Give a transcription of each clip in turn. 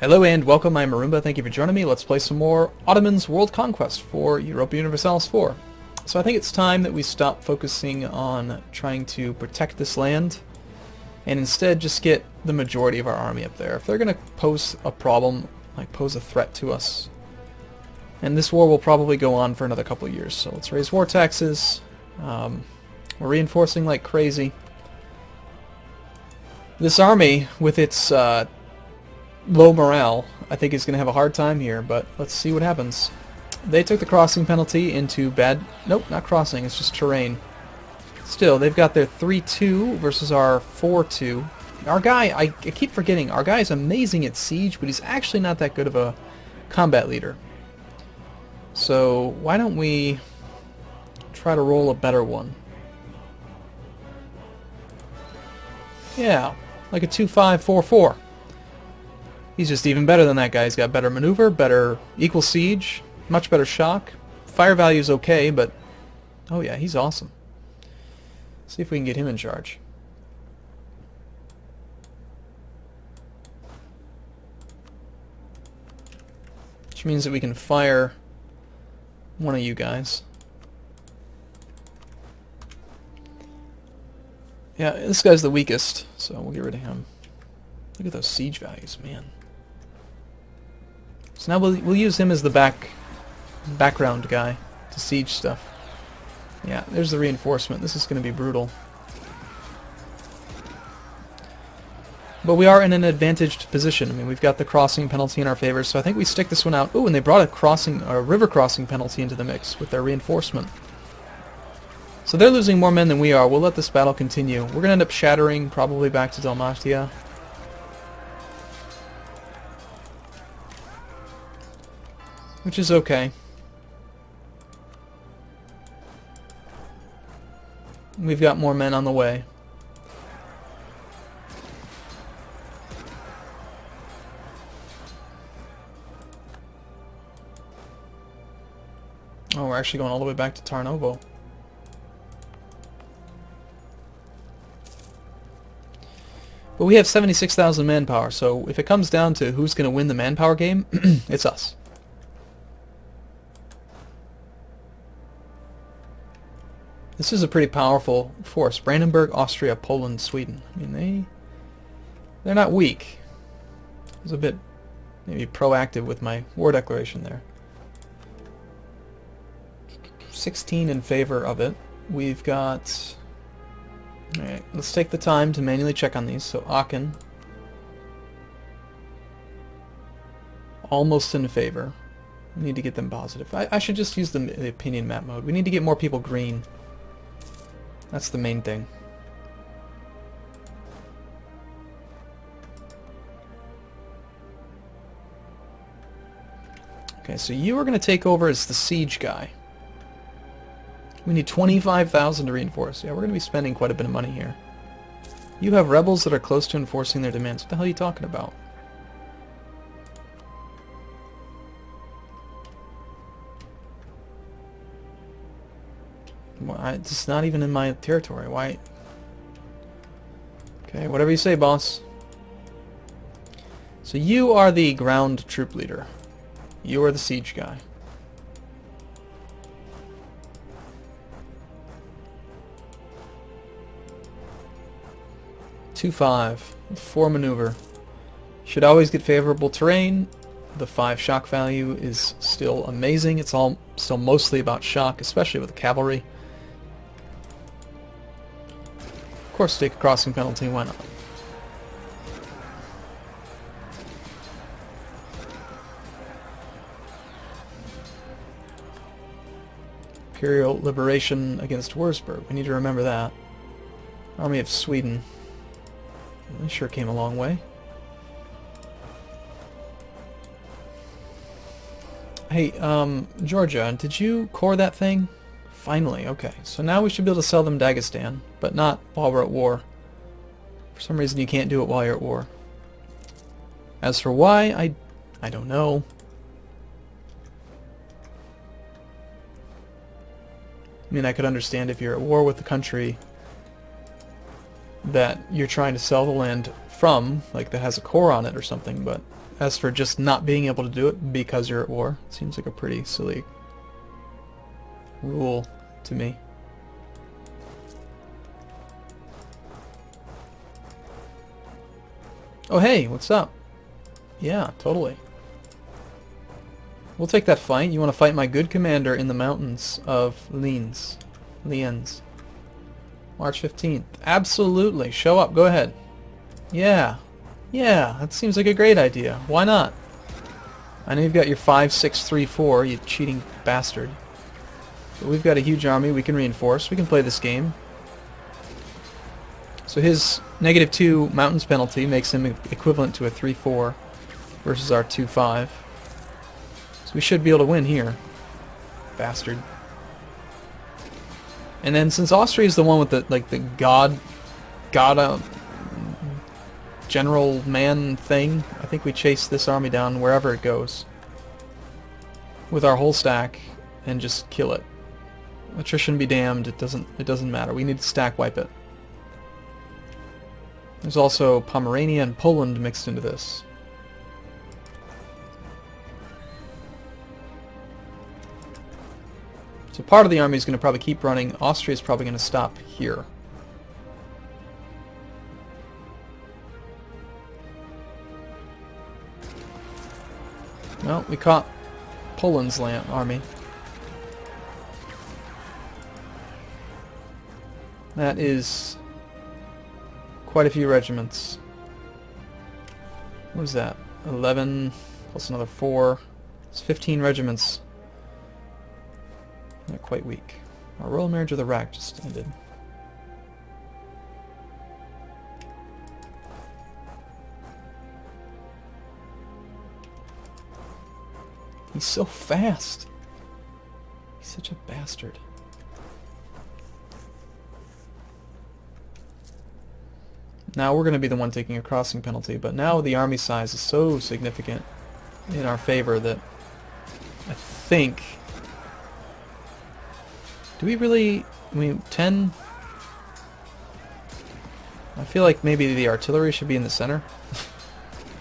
Hello and welcome, I'm Arumba, thank you for joining me. Let's play some more Ottomans World Conquest for Europa Universalis IV. So I think it's time that we stop focusing on trying to protect this land and instead just get the majority of our army up there. If they're going to pose a problem, like pose a threat to us, and this war will probably go on for another couple of years, so let's raise war taxes. We're reinforcing like crazy. This army, with its low morale, I think is going to have a hard time here, but let's see what happens. They took the crossing penalty into bad... Nope, not crossing, it's just terrain. Still, they've got their 3-2 versus our 4-2. Our guy, I keep forgetting, our guy is amazing at siege, but he's actually not that good of a combat leader. So, why don't we try to roll a better one? Yeah, like a 2-5-4-4. He's just even better than that guy. He's got better maneuver, better equal siege, much better shock. Fire value's okay, but... Oh yeah, he's awesome. See if we can get him in charge. Which means that we can fire one of you guys. Yeah, this guy's the weakest, so we'll get rid of him. Look at those siege values, man. So now we'll use him as the background guy to siege stuff. Yeah, there's the reinforcement. This is going to be brutal. But we are in an advantaged position. I mean, we've got the crossing penalty in our favor, so I think we stick this one out. Ooh, and they brought a river crossing penalty into the mix with their reinforcement. So they're losing more men than we are. We'll let this battle continue. We're going to end up shattering probably back to Dalmatia. Which is okay. We've got more men on the way. Oh, we're actually going all the way back to Tarnovo. But we have 76,000 manpower, so if it comes down to who's going to win the manpower game, it's us. This is a pretty powerful force. Brandenburg, Austria, Poland, Sweden. I mean, they're not weak. I was a bit maybe proactive with my war declaration there. 16 in favor of it. We've got... Alright, let's take the time to manually check on these. So Aachen, almost in favor. We need to get them positive. I should just use the opinion map mode. We need to get more people green. That's the main thing. Okay, so you are going to take over as the siege guy. We need 25,000 to reinforce. Yeah, we're going to be spending quite a bit of money here. You have rebels that are close to enforcing their demands. What the hell are you talking about? It's not even in my territory. Why? Okay, whatever you say, boss. So you are the ground troop leader. You are the siege guy. (2-5) 4 maneuver. Should always get favorable terrain. The 5 shock value is still amazing. It's all still mostly about shock, especially with the cavalry. Of course, take a crossing penalty. Why not? Imperial liberation against Würzburg. We need to remember that. Army of Sweden. They sure came a long way. Hey, Georgia, did you core that thing? Finally, okay. So now we should be able to sell them Dagestan, but not while we're at war. For some reason you can't do it while you're at war. As for why, I don't know. I mean, I could understand if you're at war with the country that you're trying to sell the land from, like that has a core on it or something, but as for just not being able to do it because you're at war, it seems like a pretty silly rule to me. Oh hey, what's up? Yeah, totally. We'll take that fight. You want to fight my good commander in the mountains of Liens. March 15th. Absolutely. Show up. Go ahead. Yeah. Yeah, that seems like a great idea. Why not? I know you've got your 5-6-3-4, you cheating bastard. But we've got a huge army we can reinforce. We can play this game. So his -2 mountains penalty makes him equivalent to a 3-4 versus our 2-5. So we should be able to win here. Bastard. And then since Austria is the one with the god general man thing, I think we chase this army down wherever it goes with our whole stack and just kill it. Attrition be damned, it doesn't matter. We need to stack wipe it. There's also Pomerania and Poland mixed into this. So part of the army is going to probably keep running. Austria is probably going to stop here. Well, we caught Poland's army. That is quite a few regiments. What is that? 11 plus another 4. It's 15 regiments. They're quite weak. Our Royal Marriage of the Rack just ended. He's so fast. He's such a bastard. Now we're going to be the one taking a crossing penalty, but now the army size is so significant in our favor that I think... Do we really... I mean, 10... I feel like maybe the artillery should be in the center.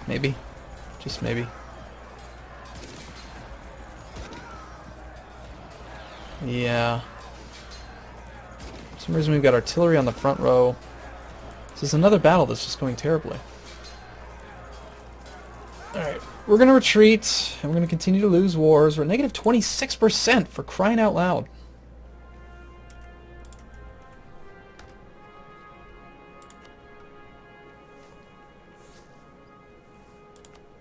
Maybe. Just maybe. Yeah. For some reason we've got artillery on the front row. This is another battle that's just going terribly. Alright, we're going to retreat, and we're going to continue to lose wars. We're at negative 26% for crying out loud.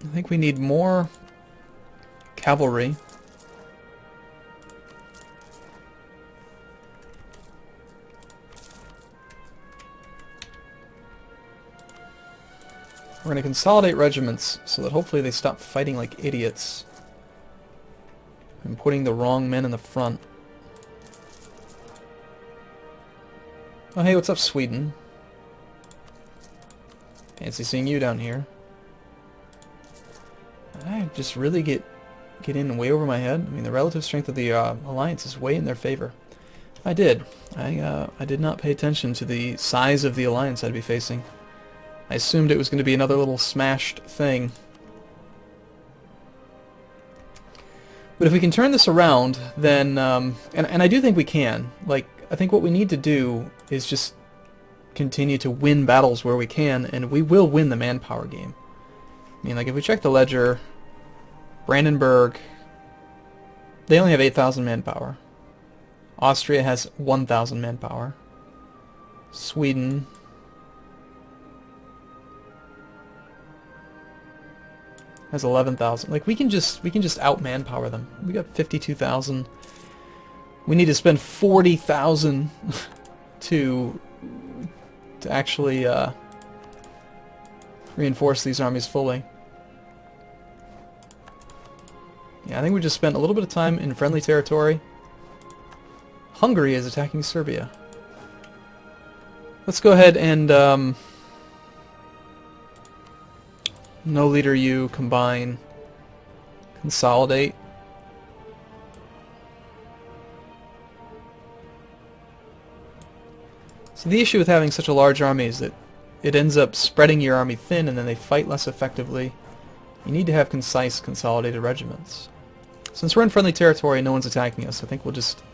I think we need more cavalry. We're going to consolidate regiments so that hopefully they stop fighting like idiots and putting the wrong men in the front. Oh hey, what's up, Sweden? Fancy seeing you down here. I just really get in way over my head. I mean, the relative strength of the alliance is way in their favor. I did not pay attention to the size of the alliance I'd be facing. I assumed it was going to be another little smashed thing. But if we can turn this around, then... and I do think we can. Like, I think what we need to do is just continue to win battles where we can, and we will win the manpower game. I mean, like, if we check the ledger, Brandenburg, they only have 8,000 manpower. Austria has 1,000 manpower. Sweden... has 11,000. Like, we can just out manpower them. We got 52,000. We need to spend 40,000 to actually reinforce these armies fully. Yeah, I think we just spent a little bit of time in friendly territory. Hungary is attacking Serbia. Let's go ahead and no leader you, combine, consolidate. So the issue with having such a large army is that it ends up spreading your army thin and then they fight less effectively. You need to have concise, consolidated regiments. Since we're in friendly territory and no one's attacking us, I think we'll just...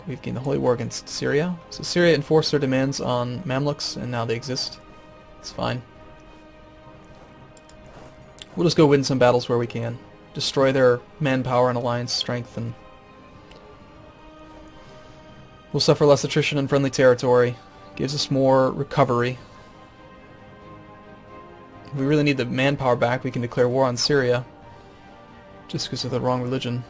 we've gained the Holy War against Syria. So Syria enforced their demands on Mamluks and now they exist. It's fine. We'll just go win some battles where we can. Destroy their manpower and alliance strength, and we'll suffer less attrition in friendly territory. Gives us more recovery. If we really need the manpower back, we can declare war on Syria. Just because of the wrong religion.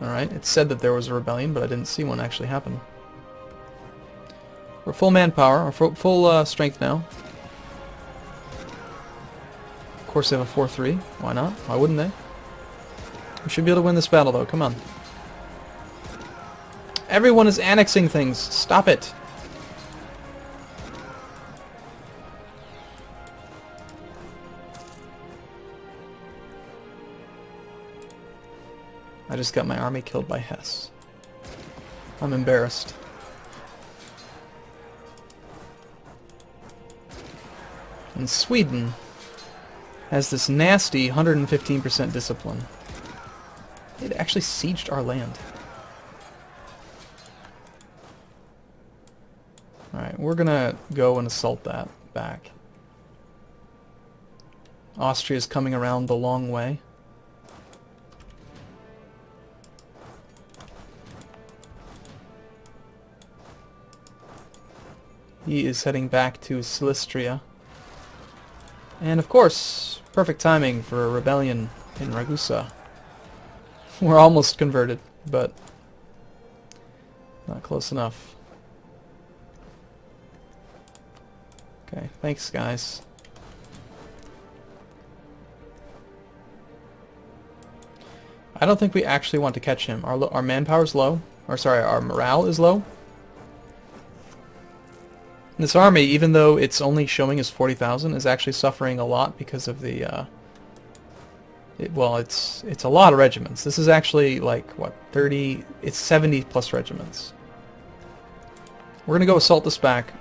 Alright, it said that there was a rebellion, but I didn't see one actually happen. We're full manpower, or full strength now. Of course they have a 4-3. Why not? Why wouldn't they? We should be able to win this battle though, come on. Everyone is annexing things. Stop it. I just got my army killed by Hess. I'm embarrassed. And Sweden has this nasty 115% discipline. It actually sieged our land. Alright, we're gonna go and assault that back. Austria's coming around the long way. He is heading back to Silistria. And of course, perfect timing for a rebellion in Ragusa. We're almost converted, but not close enough. Okay, thanks guys. I don't think we actually want to catch him. Our manpower's low. Or sorry, our morale is low. This army, even though it's only showing as 40,000, is actually suffering a lot because of the, well, it's a lot of regiments. This is actually, like, what, 30... It's 70 plus regiments. We're gonna go assault this back.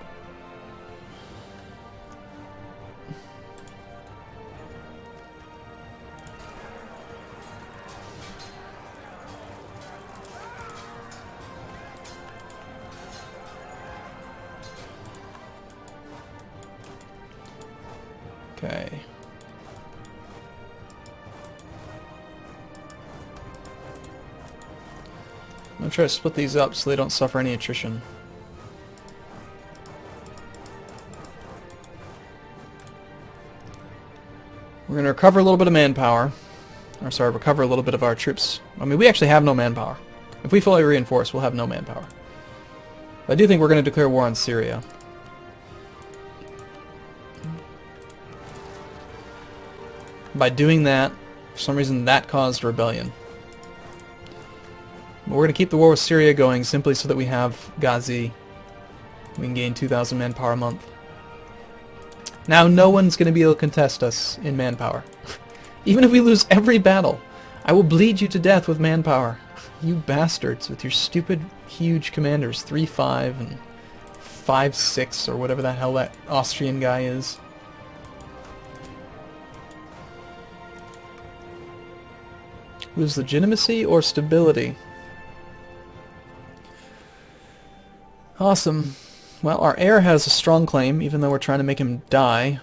Okay. I'm going to try to split these up so they don't suffer any attrition. We're going to recover a little bit of manpower. Or sorry, recover a little bit of our troops. I mean, we actually have no manpower. If we fully reinforce, we'll have no manpower. But I do think we're going to declare war on Syria. By doing that, for some reason that caused a rebellion. But we're going to keep the war with Syria going simply so that we have Ghazi. We can gain 2,000 manpower a month. Now no one's going to be able to contest us in manpower. Even if we lose every battle, I will bleed you to death with manpower. You bastards with your stupid huge commanders, 3-5 and 5-6 or whatever the hell that Austrian guy is. Lose legitimacy or stability? Awesome. Well, our heir has a strong claim, even though we're trying to make him die.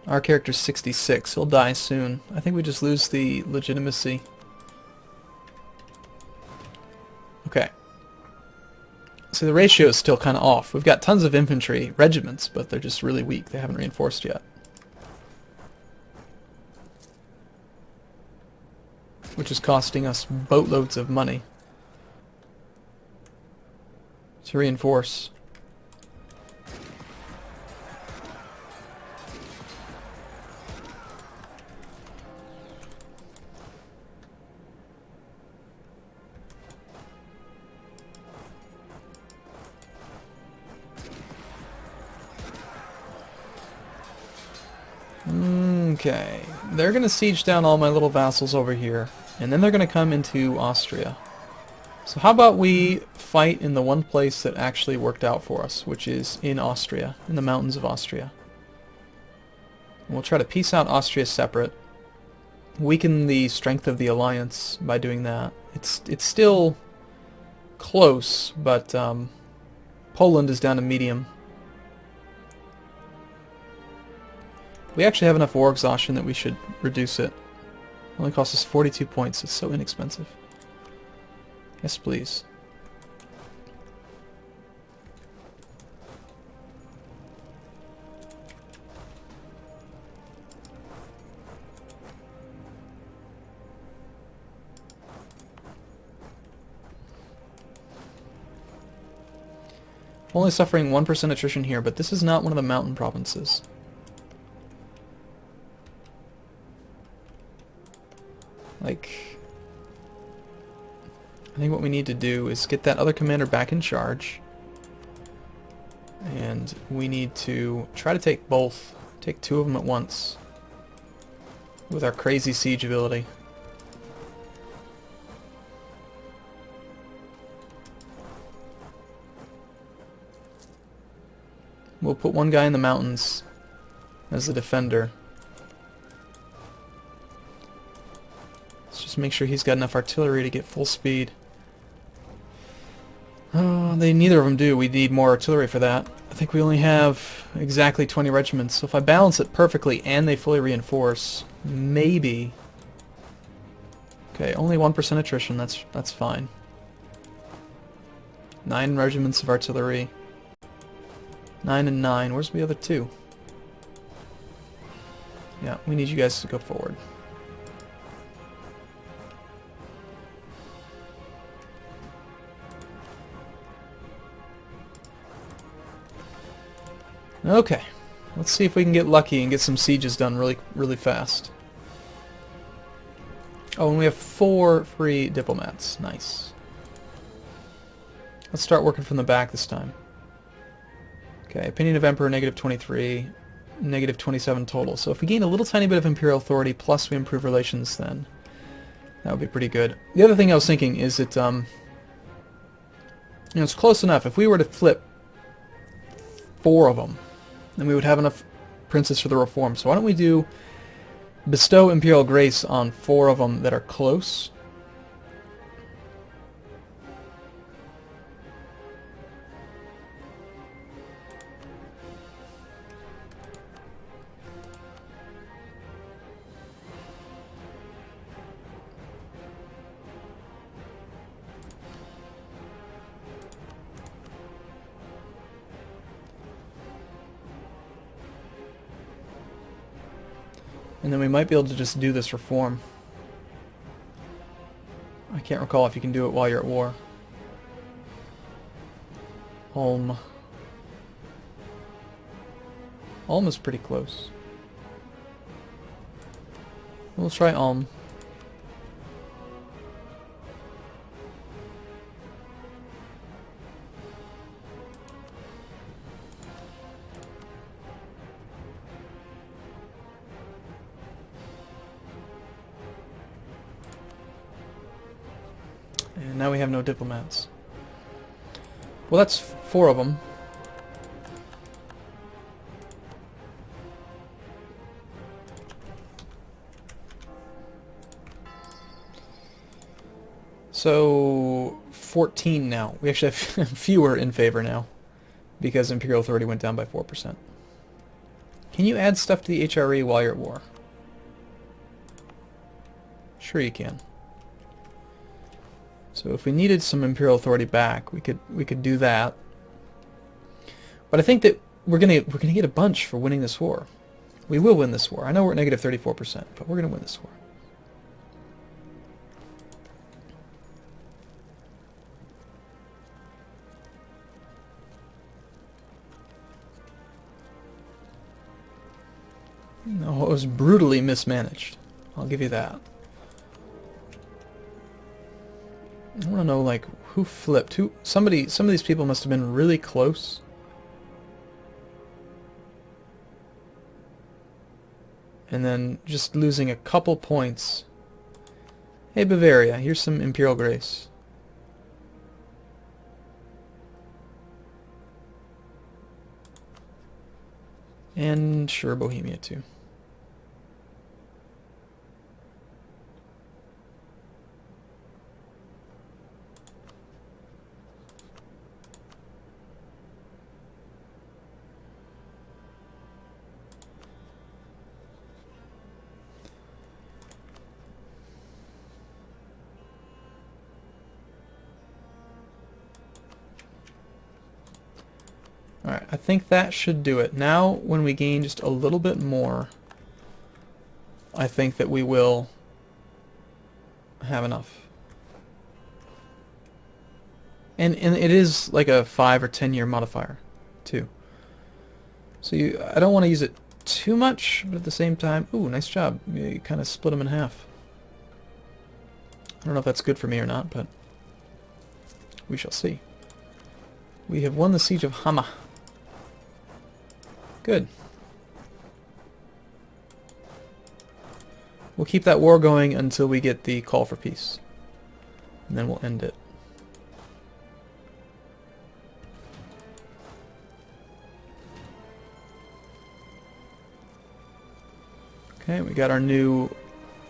Our character's 66. He'll die soon. I think we just lose the legitimacy. Okay. So the ratio is still kind of off. We've got tons of infantry regiments, but they're just really weak. They haven't reinforced yet. Which is costing us boatloads of money to reinforce. Okay, they're going to siege down all my little vassals over here, and then they're going to come into Austria. So how about we fight in the one place that actually worked out for us, which is in Austria, in the mountains of Austria. And we'll try to piece out Austria separate, weaken the strength of the alliance by doing that. It's still close, but Poland is down to medium. We actually have enough war exhaustion that we should reduce it. It only costs us 42 points. It's so inexpensive. Yes, please. Only suffering 1% attrition here, but this is not one of the mountain provinces. Like, I think what we need to do is get that other commander back in charge. And we need to try to take both. Take two of them at once. With our crazy siege ability. We'll put one guy in the mountains as the defender. Let's just make sure he's got enough artillery to get full speed. Oh, neither of them do. We need more artillery for that. I think we only have exactly 20 regiments. So if I balance it perfectly and they fully reinforce, maybe. Okay, only 1% attrition. That's fine. 9 regiments of artillery. 9 and 9. Where's the other 2? Yeah, we need you guys to go forward. Okay, let's see if we can get lucky and get some sieges done really fast. Oh, and we have 4 free diplomats. Nice. Let's start working from the back this time. Okay, opinion of Emperor, negative 23, negative 27 total. So if we gain a little tiny bit of imperial authority, plus we improve relations, then that would be pretty good. The other thing I was thinking is that, it's close enough. If we were to flip 4 of them, then we would have enough princes for the reform. So why don't we bestow imperial grace on 4 of them that are close. And then we might be able to just do this reform. I can't recall if you can do it while you're at war. Ulm. Ulm is pretty close. We'll try Ulm. And now we have no diplomats. Well, that's 4 of them. So 14 now. We actually have fewer in favor now because imperial authority went down by 4%. Can you add stuff to the HRE while you're at war? Sure you can. So if we needed some imperial authority back, we could do that. But I think that we're gonna get a bunch for winning this war. We will win this war. I know we're at negative 34%, but we're gonna win this war. No, it was brutally mismanaged. I'll give you that. I want to know, like, who flipped? Some of these people must have been really close. and then just losing a couple points. Hey Bavaria, here's some Imperial Grace. And sure, Bohemia too. Alright, I think that should do it. Now, when we gain just a little bit more, I think that we will have enough. And it is like a 5 or 10 year modifier, too. So I don't want to use it too much, but at the same time, ooh, nice job. You kind of split them in half. I don't know if that's good for me or not, but we shall see. We have won the siege of Hama. Good. We'll keep that war going until we get the call for peace. And then we'll end it. Okay, we got our new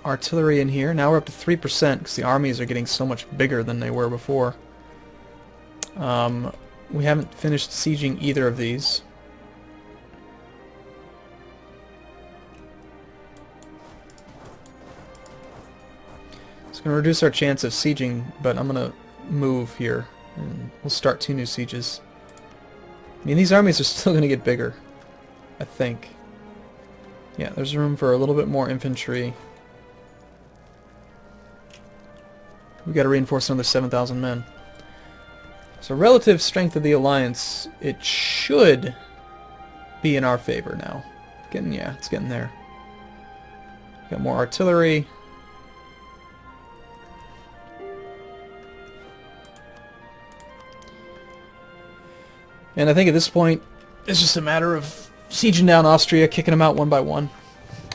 artillery in here. Now we're up to 3% because the armies are getting so much bigger than they were before. We haven't finished sieging either of these. It's going to reduce our chance of sieging, but I'm going to move here and we'll start 2 new sieges. I mean, these armies are still going to get bigger, I think. Yeah, there's room for a little bit more infantry. We got to reinforce another 7,000 men. So relative strength of the alliance, it should be in our favor now. Yeah, it's getting there. Got more artillery. And I think at this point, it's just a matter of sieging down Austria, kicking them out one by one.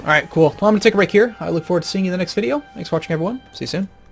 Alright, cool. Well, I'm going to take a break here. I look forward to seeing you in the next video. Thanks for watching, everyone. See you soon.